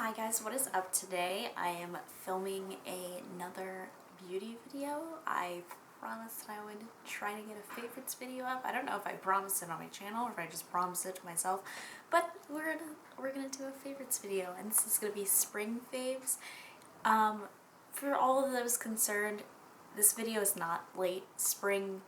Hi guys, what is up today? I am filming another beauty video. I promised I would try to get a favorites video up. I don't know if I promised it on my channel or if I just promised it to myself, but we're gonna do a favorites video, and this is gonna be spring faves. For all of those concerned, this video is not late. Spring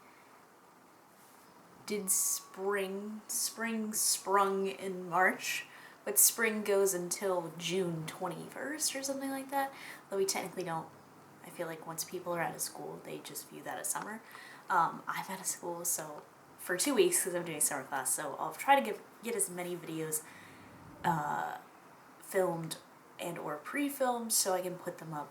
sprung in March, but spring goes until June 21st or something like that, though we technically don't. I feel like once people are out of school, they just view that as summer. I'm out of school so for 2 weeks because I'm doing summer class, so I'll try to get as many videos filmed and or pre-filmed so I can put them up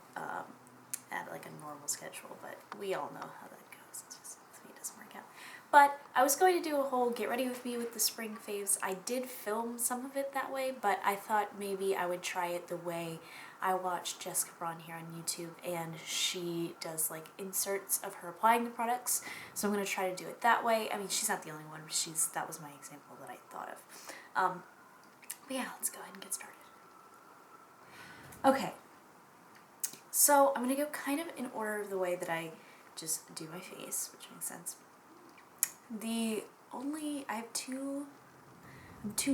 at like a normal schedule, but we all know how that goes. It's just, it doesn't work out. But I was going to do a whole get ready with me with the spring faves. I did film some of it that way, but I thought maybe I would try it the way I watched Jessica Braun here on YouTube, and she does like inserts of her applying the products. So I'm going to try to do it that way. I mean, she's not the only one. That was my example that I thought of. But yeah, let's go ahead and get started. Okay. So I'm going to go kind of in order of the way that I just do my face, which makes sense. I have two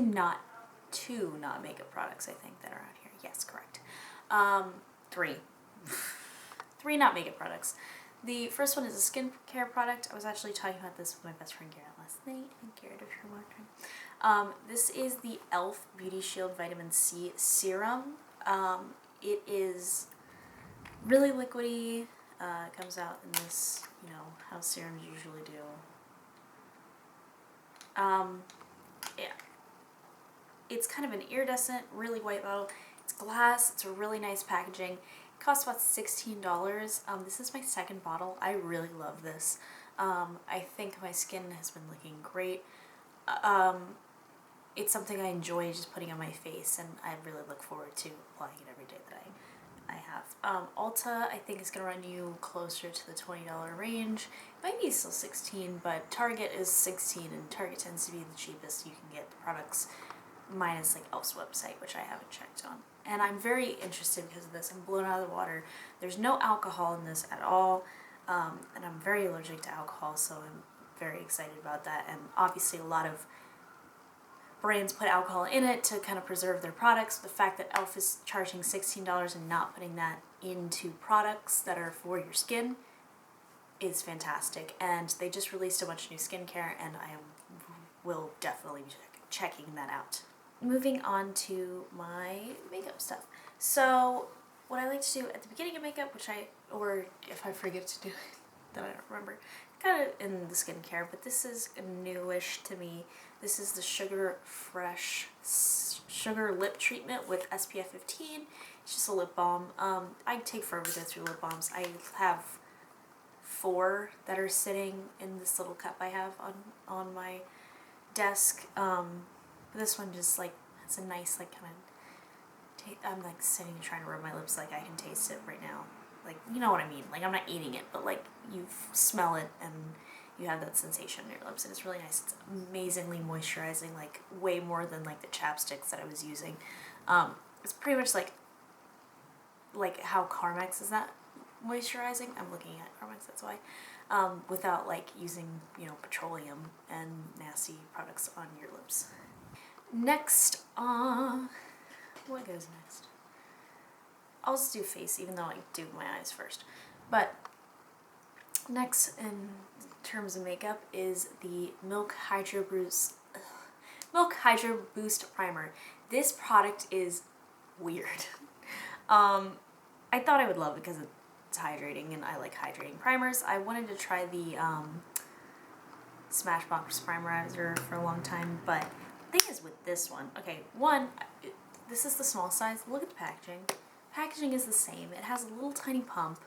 not makeup products, I think, that are out here. Yes, correct. Three not makeup products. The first one is a skincare product. I was actually talking about this with my best friend Garrett last night. And Garrett, if you're watching. This is the e.l.f. Beauty Shield Vitamin C Serum. It is really liquidy. It comes out in this, you know, how serums usually do. Yeah. It's kind of an iridescent, really white bottle. It's glass. It's a really nice packaging. It costs about $16. This is my second bottle. I really love this. I think my skin has been looking great. It's something I enjoy just putting on my face, and I really look forward to applying it every day that I have. Ulta, I think, is going to run you closer to the $20 range. It might be still $16, but Target is $16, and Target tends to be the cheapest you can get the products, minus like e.l.f.'s website, which I haven't checked on. And I'm very interested because of this. I'm blown out of the water. There's no alcohol in this at all, and I'm very allergic to alcohol, so I'm very excited about that. And obviously a lot of brands put alcohol in it to kind of preserve their products. The fact that e.l.f. is charging $16 and not putting that into products that are for your skin is fantastic. And they just released a bunch of new skincare, and I will definitely be checking that out. Moving on to my makeup stuff. So what I like to do at the beginning of makeup, or if I forget to do it, that I don't remember, kind of in the skincare, but this is newish to me. This is the Sugar Fresh Sugar Lip Treatment with SPF 15. It's just a lip balm. I take forever to go through lip balms. I have 4 that are sitting in this little cup I have on my desk. This one just like has a nice like kind of, I'm like sitting and trying to rub my lips like I can taste it right now. Like, you know what I mean? Like, I'm not eating it, but like you smell it and you have that sensation in your lips, and it's really nice. It's amazingly moisturizing, like way more than like the chapsticks that I was using. It's pretty much like how Carmex is not moisturizing. I'm looking at Carmex, that's why. Without like using, you know, petroleum and nasty products on your lips. Next, what goes next? I'll just do face, even though I do my eyes first. But next in terms of makeup is the Milk Hydro Boost Primer. This product is weird. I thought I would love it because it's hydrating, and I like hydrating primers. I wanted to try the Smashbox Primerizer for a long time, but the thing is with this one, okay, this is the small size. Look at the packaging. Packaging is the same. It has a little tiny pump.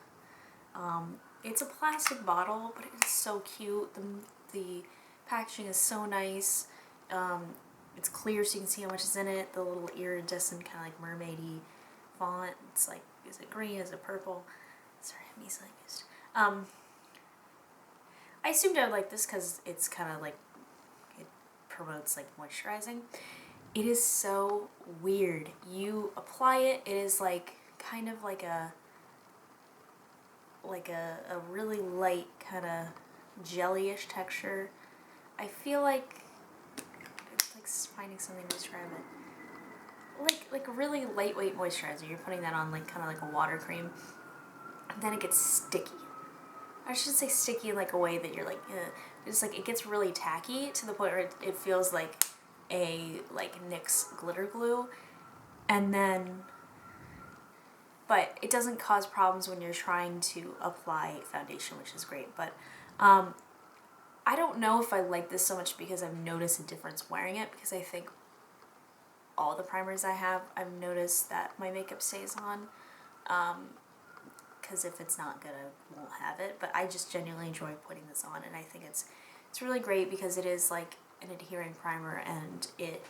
It's a plastic bottle, but it's so cute. The packaging is so nice. It's clear so you can see how much is in it. The little iridescent kind of like mermaidy font. It's like, is it green? Is it purple? Sorry, I'm easily confused. I assumed I would like this because it's kind of like, it promotes like moisturizing. It is so weird. You apply it, it is like kind of like a really light kind of jellyish texture. I feel like it's like finding something to describe it. Like a really lightweight moisturizer. You're putting that on like kind of like a water cream. And then it gets sticky. I should say sticky in like a way that you're like, it's like it gets really tacky to the point where it feels like a like NYX glitter glue. And then, but it doesn't cause problems when you're trying to apply foundation, which is great. But I don't know if I like this so much because I've noticed a difference wearing it, because I think all the primers I have, I've noticed that my makeup stays on. Because if it's not good, I won't have it. But I just genuinely enjoy putting this on, and I think it's really great because it is like an adhering primer, and it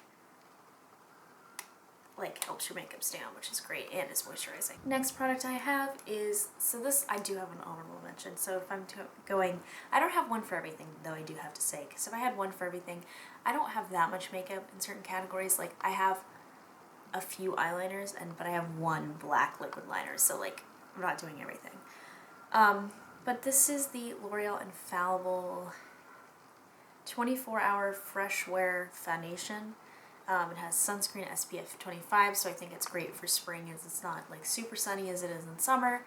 like helps your makeup stay on, which is great, and it's moisturizing. Next product I have is, so this I do have an honorable mention. So if I'm going, I don't have one for everything, though I do have to say, because if I had one for everything, I don't have that much makeup in certain categories. Like I have a few eyeliners, but I have one black liquid liner, so like I'm not doing everything. But this is the L'Oreal Infallible 24-hour Fresh Wear Foundation. It has sunscreen SPF 25, so I think it's great for spring, as it's not like super sunny as it is in summer,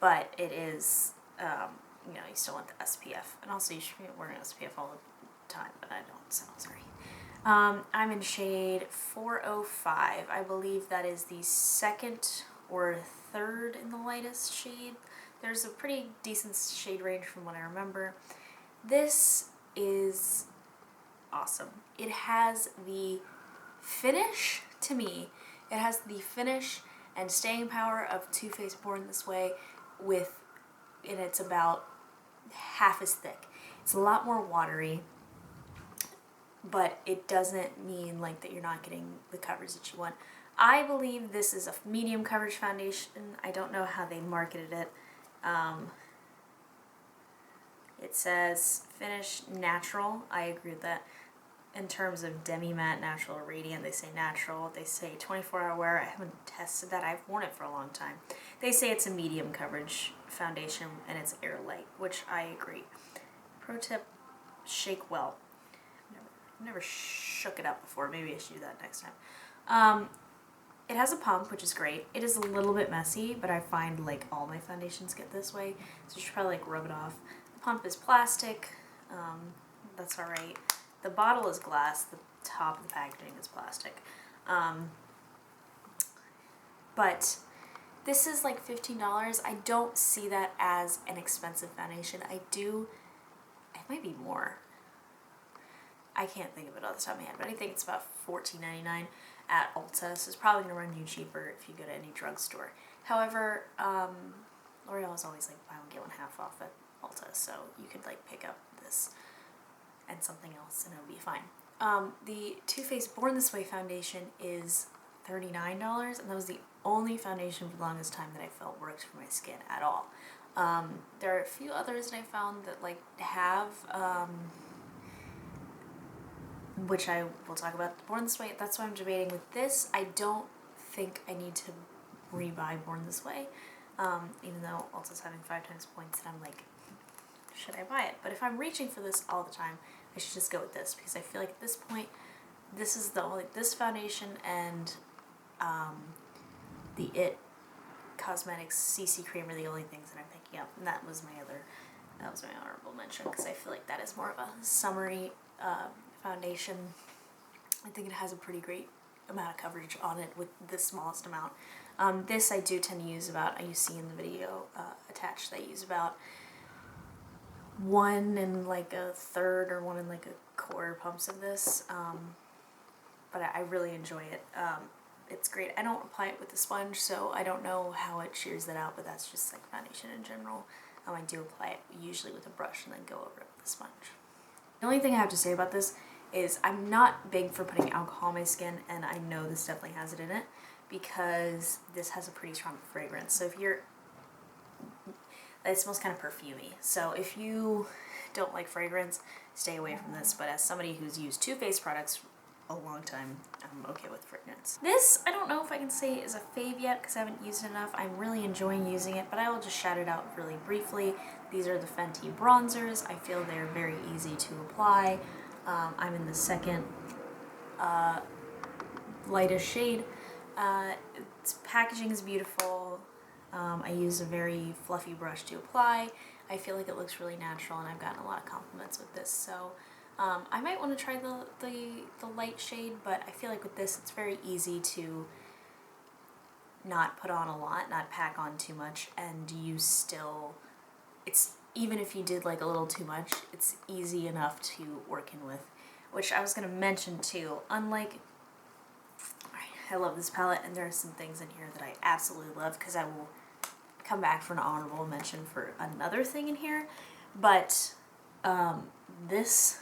but it is, you know, you still want the SPF. And also you should be wearing SPF all the time, but I don't, so sorry. I'm in shade 405. I believe that is the second or third in the lightest shade. There's a pretty decent shade range from what I remember. This is awesome. It has the finish, to me, it has the finish and staying power of Too Faced Born This Way and it's about half as thick. It's a lot more watery, but it doesn't mean like that you're not getting the coverage that you want. I believe this is a medium coverage foundation. I don't know how they marketed it. It says finish natural. I agree with that. In terms of demi-matte, natural, or radiant, they say natural. They say 24-hour wear. I haven't tested that. I've worn it for a long time. They say it's a medium coverage foundation and it's air light, which I agree. Pro tip, shake well. I've never shook it up before. Maybe I should do that next time. It has a pump, which is great. It is a little bit messy, but I find like all my foundations get this way, so you should probably like rub it off. The pump is plastic. That's all right. The bottle is glass, the top of the packaging is plastic. But this is like $15. I don't see that as an expensive foundation. It might be more. I can't think of it off the top of my head, but I think it's about $14.99 at Ulta, so it's probably going to run you cheaper if you go to any drugstore. However, L'Oreal is always like buy one, get one half off at Ulta, so you could like pick up this and something else and it'll be fine. The Too Faced Born This Way foundation is $39, and that was the only foundation for the longest time that I felt worked for my skin at all. There are a few others that I found that like have, which I will talk about. Born This Way, that's why I'm debating with this. I don't think I need to rebuy Born This Way, even though Ulta's having 5 times points, and I'm like, should I buy it? But if I'm reaching for this all the time, I should just go with this, because I feel like at this point, this is the only, this foundation and the IT Cosmetics CC Cream are the only things that I'm picking up, and that was my honorable mention, because I feel like that is more of a summery foundation. I think it has a pretty great amount of coverage on it with the smallest amount. This I do tend to use about, you see in the video attached, I use about 1 1/3 or 1 1/4 pumps of this, but I really enjoy it. It's great. I don't apply it with the sponge, so I don't know how it shears that out, but that's just like foundation in general. I do apply it usually with a brush and then go over it with a sponge. The only thing I have to say about this is I'm not big for putting alcohol on my skin, and I know this definitely has it in it because this has a pretty strong fragrance. So if you're, it smells kind of perfumey. So if you don't like fragrance, stay away from this. But as somebody who's used Too Faced products a long time. I'm okay with fragrance. This, I don't know if I can say is a fave yet because I haven't used it enough. I'm really enjoying using it, but I will just shout it out really briefly. These are the Fenty bronzers. I feel they're very easy to apply. I'm in the second lightest shade. Its packaging is beautiful. I use a very fluffy brush to apply. I feel like it looks really natural, and I've gotten a lot of compliments with this, so I might want to try the light shade, but I feel like with this it's very easy to not put on a lot, not pack on too much, and you still, even if you did like a little too much, it's easy enough to work in with, which I was going to mention too. Unlike, I love this palette, and there are some things in here that I absolutely love because I will come back for an honorable mention for another thing in here, but this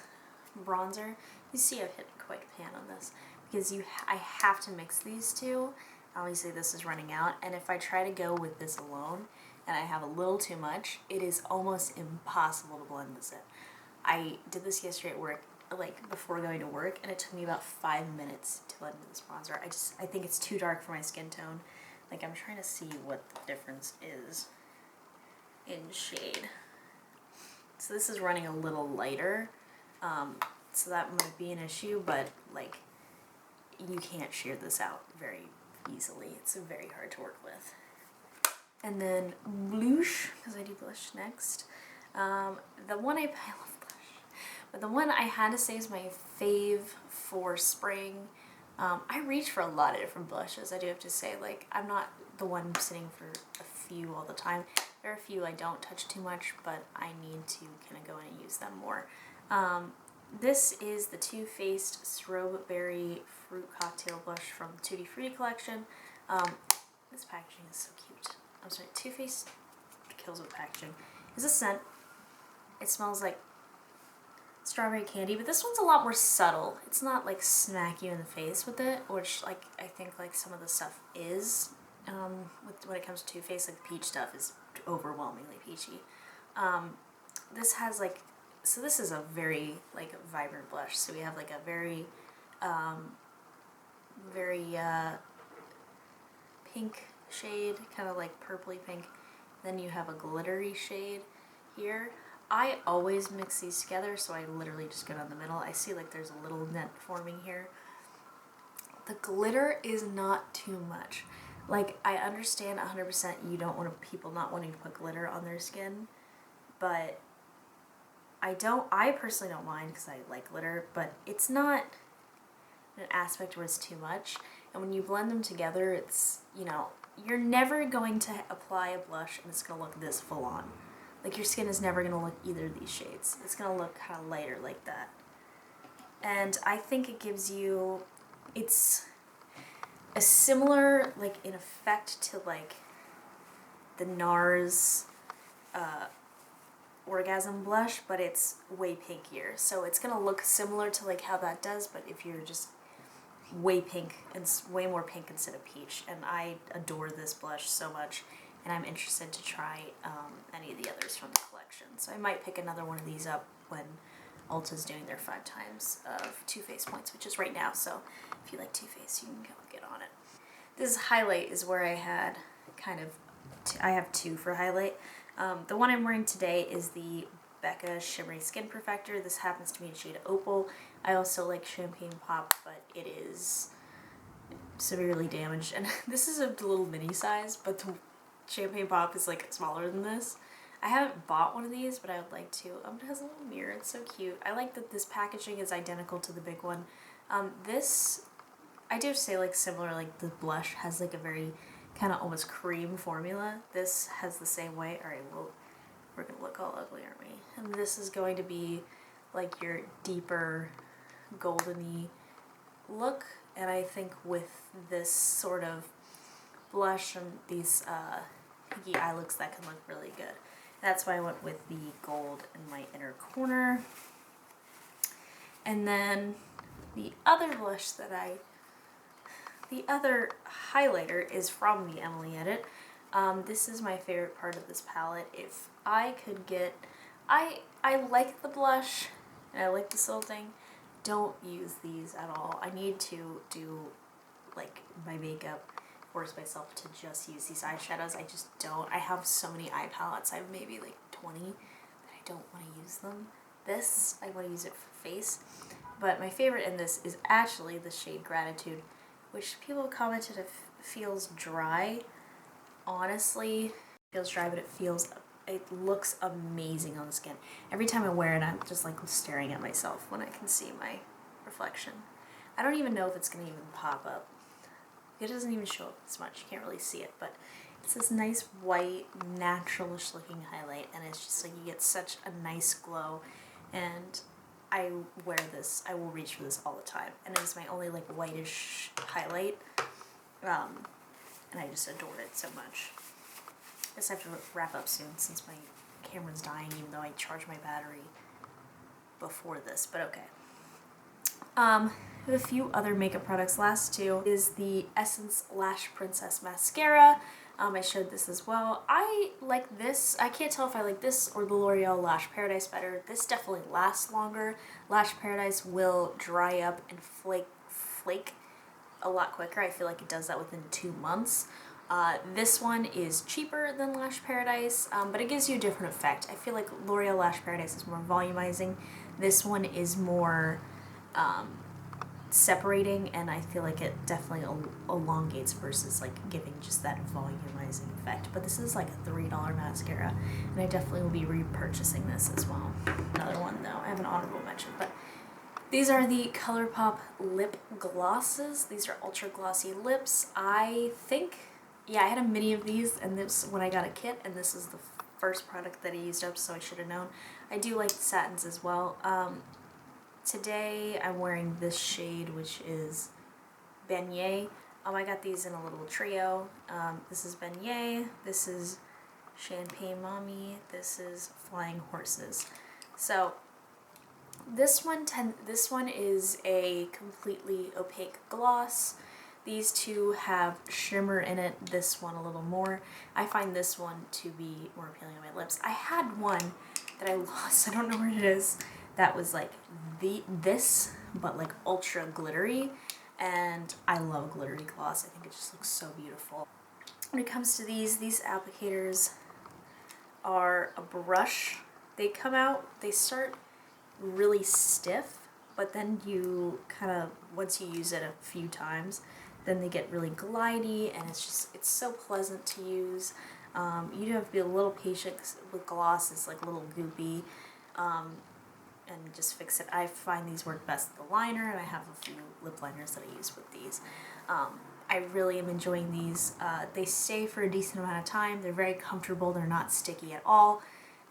bronzer, you see I've hit a quick pan on this because I have to mix these two. Obviously this is running out, and if I try to go with this alone and I have a little too much, it is almost impossible to blend this in. I did this yesterday at work, like before going to work, and it took me about 5 minutes to blend in this bronzer. I think it's too dark for my skin tone. Like, I'm trying to see what the difference is in shade. So this is running a little lighter, so that might be an issue, but like, you can't shear this out very easily. It's very hard to work with. And then blush, because I do blush next. The one I love blush, but the one I had to say is my fave for spring. I reach for a lot of different blushes, I do have to say. Like, I'm not the one sitting for a few all the time. There are a few I don't touch too much, but I need to kind of go in and use them more. This is the Too Faced Strobeberry Fruit Cocktail Blush from the Tutti Frutti collection. This packaging is so cute. I'm sorry, Too Faced kills with packaging. It's a scent. It smells like strawberry candy, but this one's a lot more subtle. It's not like smack you in the face with it, which like I think like some of the stuff is. When it comes to Too Faced, like peach stuff is overwhelmingly peachy. This has like, so this is a very like vibrant blush. So we have like a very pink shade, kind of like purpley pink. Then you have a glittery shade here. I always mix these together, so I literally just go down the middle. I see like there's a little net forming here. The glitter is not too much. Like, I understand 100% you don't want people not wanting to put glitter on their skin, but I personally don't mind because I like glitter, but it's not an aspect where it's too much. And when you blend them together, it's, you know, you're never going to apply a blush and it's going to look this full on. Like, your skin is never going to look either of these shades. It's going to look kind of lighter like that. And I think it gives you, it's a similar, like, in effect to, like, the NARS Orgasm blush, but it's way pinkier. So it's going to look similar to, like, how that does, but if you're just way pink, and way more pink instead of peach. And I adore this blush so much, and I'm interested to try any of the others from the collection. So I might pick another one of these up when Ulta's doing their 5 times of Too Faced points, which is right now, so if you like Too Faced, you can go get on it. This highlight is where I had kind of, I have 2 for highlight. The one I'm wearing today is the Becca Shimmering Skin Perfector. This happens to be in shade Opal. I also like Champagne Pop, but it is severely damaged, and this is a little mini size, but the Champagne Pop is like smaller than this. I haven't bought one of these, but I would like to. It has a little mirror. It's so cute. I like that this packaging is identical to the big one. This, I do say like similar, like the blush has like a very kind of almost cream formula. This has the same way. All right, well, we're gonna look all ugly, aren't we? And this is going to be like your deeper goldeny look. And I think with this sort of blush and these pinky eye looks, that can look really good. That's why I went with the gold in my inner corner. And then the other blush that the other highlighter is from the Emily Edit. This is my favorite part of this palette. If I could get, I like the blush and I like this little thing, don't use these at all. I need to do like my makeup, force myself to just use these eyeshadows. I just don't. I have so many eye palettes. I have maybe like 20 that I don't want to use them. This, I want to use it for face. But my favorite in this is actually the shade Gratitude, which people commented it feels dry. Honestly, it feels dry, but it looks amazing on the skin. Every time I wear it, I'm just like staring at myself when I can see my reflection. I don't even know if it's gonna even pop up. It doesn't even show up as much. You can't really see it, but it's this nice white, naturalish looking highlight, and it's just like you get such a nice glow. And I wear this, I will reach for this all the time, and it's my only like whitish highlight, and I just adore it so much. I guess I have to wrap up soon since my camera's dying, even though I charged my battery before this, but okay. I have a few other makeup products. Last two is the Essence Lash Princess Mascara. I showed this as well. I like this. I can't tell if I like this or the L'Oreal Lash Paradise better. This definitely lasts longer. Lash Paradise will dry up and flake a lot quicker. I feel like it does that within 2 months. This one is cheaper than Lash Paradise, but it gives you a different effect. I feel like L'Oreal Lash Paradise is more volumizing. This one is more separating, and I feel like it definitely elongates versus like giving just that volumizing effect. But this is like a $3 mascara, and I definitely will be repurchasing this as well. Another one though, I have an honorable mention, but these are the Colourpop lip glosses. These are ultra glossy lips. I think, yeah, I had a mini of these, and this when I got a kit, and this is the first product that I used up, so I should have known. I do like the satins as well. Today I'm wearing this shade, which is Beignet. I got these in a little trio. This is Beignet, this is Champagne Mommy, this is Flying Horses. So this one is a completely opaque gloss. These two have shimmer in it, this one a little more. I find this one to be more appealing on my lips. I had one that I lost, I don't know where it is, that was like this, but like ultra glittery, and I love glittery gloss. I think it just looks so beautiful. When it comes to these applicators are a brush. They come out, they start really stiff, but then you kind of, once you use it a few times, then they get really glidey, and it's so pleasant to use. You do have to be a little patient with gloss. It's like a little goopy, and just fix it. I find these work best with the liner, and I have a few lip liners that I use with these. I really am enjoying these. They stay for a decent amount of time. They're very comfortable. They're not sticky at all,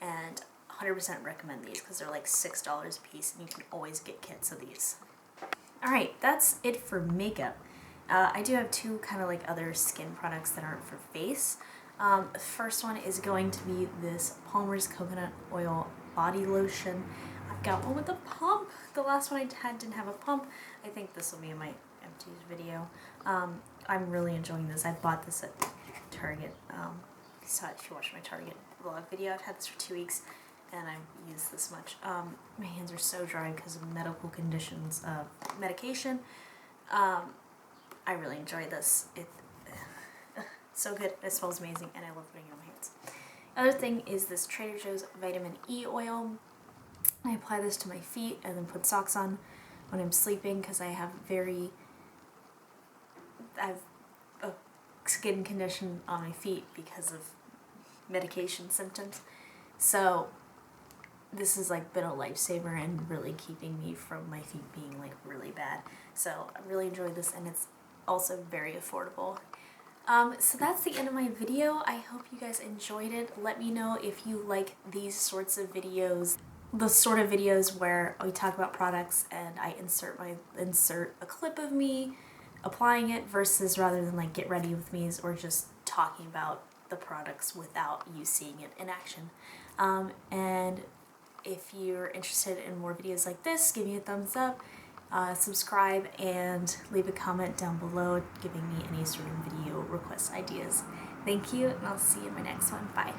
and 100% recommend these because they're like $6 a piece, and you can always get kits of these. Alright, that's it for makeup. I do have two kind of like other skin products that aren't for face. The first one is going to be this Palmer's Coconut Oil Body Lotion. I've got one with a pump. The last one I had didn't have a pump. I think this will be in my empties video. I'm really enjoying this. I bought this at Target. You saw it if you watched my Target vlog video. I've had this for 2 weeks, and I've used this much. My hands are so dry because of medical conditions, medication. I really enjoy this. It's so good. It smells amazing, and I love putting it on my hands. Other thing is this Trader Joe's Vitamin E oil. I apply this to my feet and then put socks on when I'm sleeping because I have a skin condition on my feet because of medication symptoms. So this has like been a lifesaver and really keeping me from my feet being like really bad. So I really enjoy this, and it's also very affordable. So that's the end of my video. I hope you guys enjoyed it. Let me know if you like these sorts of videos, the sort of videos where we talk about products and I insert a clip of me applying it versus rather than like get ready with me's or just talking about the products without you seeing it in action. And if you're interested in more videos like this, give me a thumbs up, subscribe, and leave a comment down below giving me any sort of video request ideas. Thank you, and I'll see you in my next one. Bye.